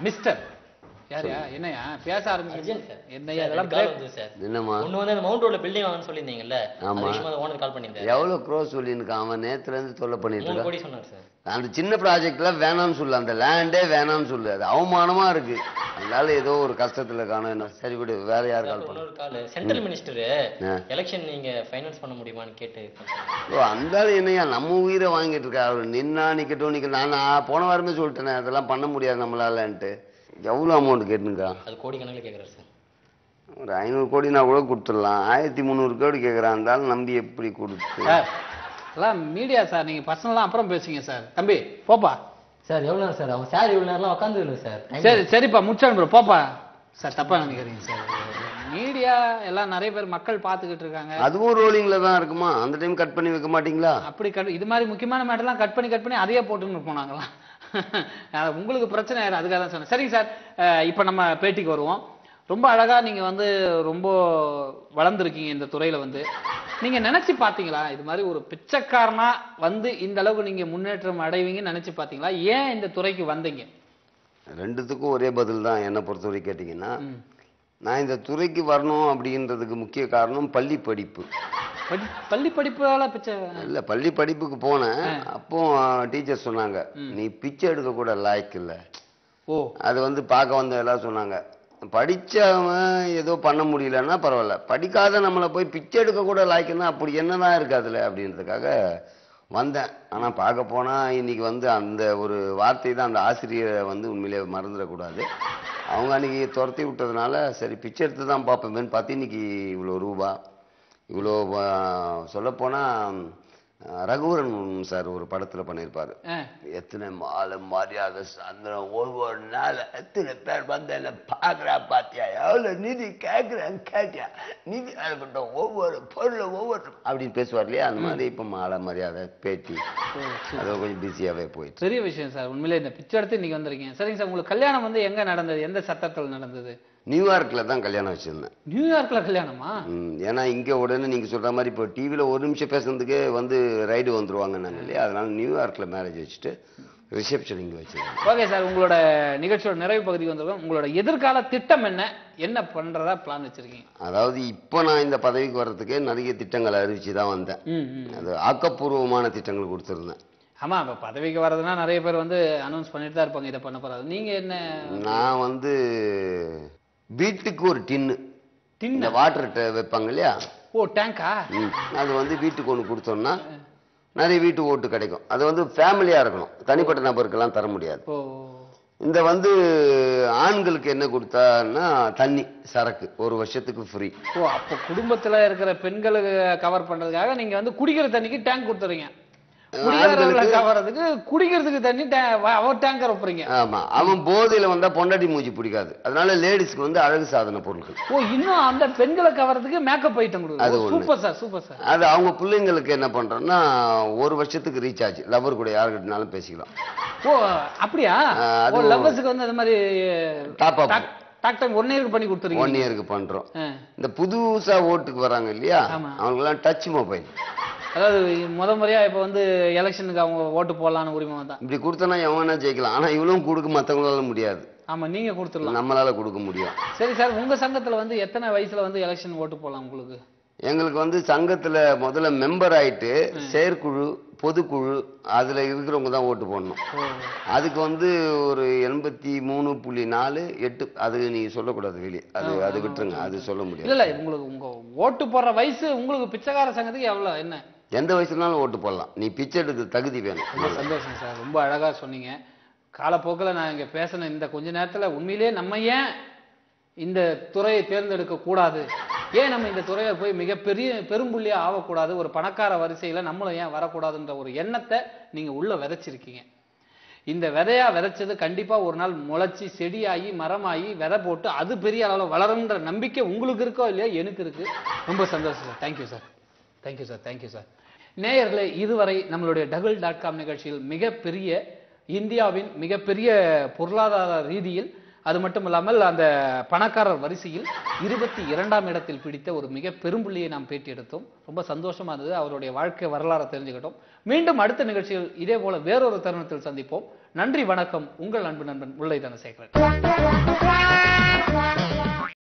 Mister யாரையா என்னையா பேச ஆரம்பிச்சு என்னையா அதெல்லாம் என்னம்மா ஒண்ணு வந்து மவுண்ட் ரோட்ல பில்டிங் வாங்கன்னு சொல்லியிருந்தீங்கல்ல அது விஷயமா ஓனர் கால் பண்ணியிருந்தாரு எவ்வளவு க்ரோஸ் சொல்லியிருக்கான் அவன் நேத்துல இருந்து தொல்லை பண்ணிட்டு 3 கோடி சொன்னார் சார் அந்த சின்ன ப்ராஜெக்ட்ல வேணாம்னு சொல்லு அந்த லேண்டே வேணாம்னு சொல்லு அது அவமானமா இருக்கு அதனால ஏதோ ஒரு கஷ்டத்துல காணும் சரி விடு வேற யார் கால் பண்ண கால் சென்ட்ரல் மினிஸ்டர் எலெக்ஷன் நீங்க ஃபைனான்ஸ் பண்ண முடியுமான்னு கேட்டு ஓ அந்த என்னையா நம்ம உயிரை வாங்கிட்டு இருக்கா அவர் நின்னா நிக்கட்டும் நான் போன வாரமே சொல்லிட்டேனே அதெல்லாம் பண்ண முடியாது நம்மளாலன்ட்டு எவ்வளோ அமௌண்ட் கேட்டுங்கக்கா அது கோடி கணக்கில் கேட்குறாரு சார் ஒரு 500 கோடினா கூட கொடுத்துடலாம் 1300 கோடி கேட்குறான் இருந்தாலும் நம்பி எப்படி கொடுத்து எல்லாம் மீடியா சார் நீங்க பர்சனலாக அப்புறம் பேசுங்க சார் தம்பி போப்பா சார் எவ்வளோ சார் அவன் சார் இவ்வளோ நேரம்லாம் உட்காந்து இல்லை சார் சரி சரிப்பா முடிச்சானு போப்பா சார் தப்பா நினைக்கிறீங்க சார் மீடியா எல்லாம் நிறைய பேர் மக்கள் பார்த்துக்கிட்டு இருக்காங்க அதுவும் ரோலிங்ல தான் இருக்குமா அந்த டைம் கட் பண்ணி வைக்க மாட்டீங்களா அப்படி இது மாதிரி முக்கியமான மேட்டர்லாம் கட் பண்ணி அதையே போட்டுன்னு போனாங்களாம் உங்களுக்கு பிரச்சனை யாரு அதுக்காக தான் சொன்னேன் சரிங்க சார் இப்போ நம்ம பேட்டிக்கு வருவோம் ரொம்ப அழகா நீங்க வந்து ரொம்ப வளர்ந்துருக்கீங்க இந்த துறையில வந்து நீங்க நினைச்சு பாத்தீங்களா இது மாதிரி ஒரு பிச்சைக்காரனா வந்து இந்த அளவுக்கு நீங்க முன்னேற்றம் அடைவீங்கன்னு நினைச்சு பாத்தீங்களா ஏன் இந்த துறைக்கு வந்தீங்க ரெண்டுத்துக்கும் ஒரே பதில் தான் என்ன பொறுத்தவரை கேட்டீங்கன்னா நான் இந்த துறைக்கு வரணும் அப்படின்றதுக்கு முக்கிய காரணம் பள்ளி படிப்பு பள்ளி படிப்பால பிச்சை இல்ல பள்ளி படிப்புக்கு போனேன் அப்போ டீச்சர் சொன்னாங்க நீ பிச்சை எடுக்க கூட லாய்க்கு இல்ல ஓ அது வந்து பார்க்க வந்த எல்லாம் சொன்னாங்க படிச்சவன் ஏதோ பண்ண முடியலன்னா பரவாயில்ல படிக்காத நம்மளை போய் பிச்சை எடுக்க கூட லாய்க்குன்னா அப்படி என்னதான் இருக்கு அதுல அப்படின்றதுக்காக வந்தேன் ஆனா பார்க்க போனா இன்னைக்கு வந்து அந்த ஒரு வார்த்தை தான் அந்த ஆசிரியரை வந்து உண்மையிலே மறந்துடக்கூடாது அவங்க அன்னைக்கு துரத்தி விட்டதுனால சரி பிச்சை எடுத்து தான் பார்ப்போமேன்னு பார்த்து இன்னைக்கு இவ்வளோ ரூபா இவ்வளோ சொல்லப்போனா ரகுவரன் சார் ஒரு படத்துல பண்ணியிருப்பாரு எத்தனை மாலை மரியாதை சாயந்தரம் ஒவ்வொரு நாள் எத்தனை பேர் வந்து என்ன பாக்குறா பாத்தியா எவ்வளவு நிதி கேட்கிறேன் கேட்டியா நிதி இருக்கட்டும் ஒவ்வொரு பொருளும் ஒவ்வொரு அப்படின்னு பேசுவார் இல்லையா அந்த மாதிரி இப்ப மாலை மரியாதை பேட்டி அது கொஞ்சம் பிஸியாவே போயிட்டு பெரிய விஷயம் சார் உண்மையிலே இந்த பிச்சை எடுத்து இன்னைக்கு வந்திருக்கீங்க சரிங்க சார் உங்களுக்கு கல்யாணம் வந்து எங்க நடந்தது எந்த சட்டத்தில் நடந்தது நியூயார்க்ல தான் கல்யாணம் வச்சிருந்தேன் நியூயார்க்ல கல்யாணமா ஏன்னா இங்க உடனே நீங்க சொல்ற மாதிரி இப்போ டிவில ஒரு நிமிஷம் பேசுறதுக்கே வந்து ரைடு வந்துருவாங்க நாங்க இல்லையா அதனால நியூயார்க்ல மேரேஜ் வச்சுட்டு ரிசப்ஷன் இங்க வச்சிருக்கேன் ஓகே சார் உங்களோட நிகழ்ச்சியோட நிறைவு பகுதிக்கு வந்திருக்கோம் உங்களோட எதிர்கால திட்டம் என்ன பண்றதா பிளான் வச்சிருக்கீங்க அதாவது இப்போ நான் இந்த பதவிக்கு வர்றதுக்கே நிறைய திட்டங்களை அறிவிச்சு தான் வந்தேன் அது ஆக்கப்பூர்வமான திட்டங்கள் கொடுத்துருந்தேன் ஆமா இப்ப பதவிக்கு வர்றதுன்னா நிறைய பேர் வந்து அனௌன்ஸ் பண்ணிட்டு தான் இருப்பாங்க இதை பண்ண போறாது நீங்க என்ன நான் வந்து வீட்டுக்கு ஒரு டின்னு வாட்டர் வைப்பாங்க இல்லையா ஓ டேங்கா அது வந்து வீட்டுக்கு ஒன்று கொடுத்தோம்னா நிறைய வீட்டு ஓட்டு கிடைக்கும் அது வந்து ஃபேமிலியா இருக்கணும் தனிப்பட்ட நபருக்கெல்லாம் தர முடியாது இந்த வந்து ஆண்களுக்கு என்ன கொடுத்தான்னா தண்ணி சரக்கு 1 வருஷத்துக்கு ஃப்ரீ ஓ அப்போ குடும்பத்துல இருக்கிற பெண்களுக்கு கவர் பண்றதுக்காக நீங்க வந்து குடிக்கிற தண்ணிக்கு டேங்க் கொடுத்துறீங்க குடிக்கிறதுக்கு தண்ணி டேங்கர் வைப்பீங்க ஆமா அவன் போதையில வந்தா பொண்டாட்டி மூஞ்சி பிடிக்காது அதனால லேடிஸ்க்கு வந்து அழகு சாதன பொருட்கள் ஓ இன்னும் அந்த பெண்களை கவர்றதுக்கு மேக்கப் ஐட்டம் கொடுக்குது சூப்பர் சார் சூப்பர் சார் அது அவங்க பிள்ளைங்களுக்கு என்ன பண்றோம்னா 1 வருஷத்துக்கு ரீசார்ஜ் லவர் கூட யாருக்கிட்டனாலும் பேசிக்கலாம் ஓ அப்படியா லவ்வர்ஸ்க்கு வந்து அந்த மாதிரி டாப் அப் டாக்டர் 1 இயருக்கு பண்ணி கொடுத்துருங்க 1 இயருக்கு பண்றோம் இந்த புதுசா ஓட்டுக்கு வராங்க இல்லையா அவங்க எல்லாம் டச் மொபைல் அதாவது முறையா இப்ப வந்து எலெக்ஷனுக்கு அவங்க ஓட்டு போடலான்னு உரிமை தான் இப்படி கொடுத்தனா எவனா ஜெயிக்கலாம் ஆனா இவ்வளவும் கொடுக்க மத்தவங்களால முடியாது ஆமா நீங்க கொடுத்துடலாம் நம்மளால கொடுக்க முடியும் சரி சார் உங்க சங்கத்துல வந்து எத்தனை வயசுல வந்து எலெக்ஷன் ஓட்டு போடலாம் உங்களுக்கு எங்களுக்கு வந்து சங்கத்துல முதல்ல மெம்பர் ஆயிட்டு செயற்குழு பொதுக்குழு அதுல இருக்கிறவங்க தான் ஓட்டு போடணும் அதுக்கு வந்து ஒரு 83.48 அது நீங்க சொல்லக்கூடாது வெளியே அது விட்டுருங்க அது சொல்ல முடியாது இல்ல உங்களுக்கு உங்க ஓட்டு போடுற வயசு உங்களுக்கு பிச்சைக்கார சங்கத்துக்கு எவ்வளவு என்ன எந்த வயசுலனாலும் ஓட்டு போடலாம் நீ பிச்சை எடுக்க தகுதி வேணும் சந்தோஷம் சார் ரொம்ப அழகா சொன்னீங்க காலப்போக்கில் நான் இங்க பேசின இந்த கொஞ்ச நேரத்துல உண்மையிலேயே நம்ம ஏன் இந்த துறையை தேர்ந்தெடுக்க கூடாது ஏன் நம்ம இந்த துறையை போய் மிகப்பெரிய பெரும்புள்ளியா ஆகக்கூடாது ஒரு பணக்கார வரிசையில நம்மளும் ஏன் வரக்கூடாதுன்ற ஒரு எண்ணத்தை நீங்க உள்ள விதைச்சிருக்கீங்க இந்த விதையா விதைச்சது கண்டிப்பா ஒரு நாள் முளைச்சி செடியாகி மரமாகி விதை போட்டு அது பெரிய அளவில் வளரும்ன்ற நம்பிக்கை உங்களுக்கு இருக்கோ இல்லையா எனக்கு இருக்கு ரொம்ப சந்தோஷம் sir thank you sir thank you sir thank you sir நேயர்களே இதுவரை நம்மளுடைய duggle.com நிகழ்ச்சியில் மிகப்பெரிய இந்தியாவின் மிகப்பெரிய பொருளாதார ரீதியில் அது மட்டும் இல்லாமல் அந்த பணக்காரர் வரிசையில் 22ஆம் இடத்தில் பிடித்த ஒரு மிக பெரும்புள்ளியை நாம் பேட்டி எடுத்தோம் ரொம்ப சந்தோஷமா இருந்தது அவருடைய வாழ்க்கை வரலாறை தெரிஞ்சுக்கிட்டோம் மீண்டும் அடுத்த நிகழ்ச்சியில் இதே போல வேறொரு தருணத்தில் சந்திப்போம் நன்றி, வணக்கம். உங்கள் அன்பு நண்பன் முல்லை தனசேகரன்.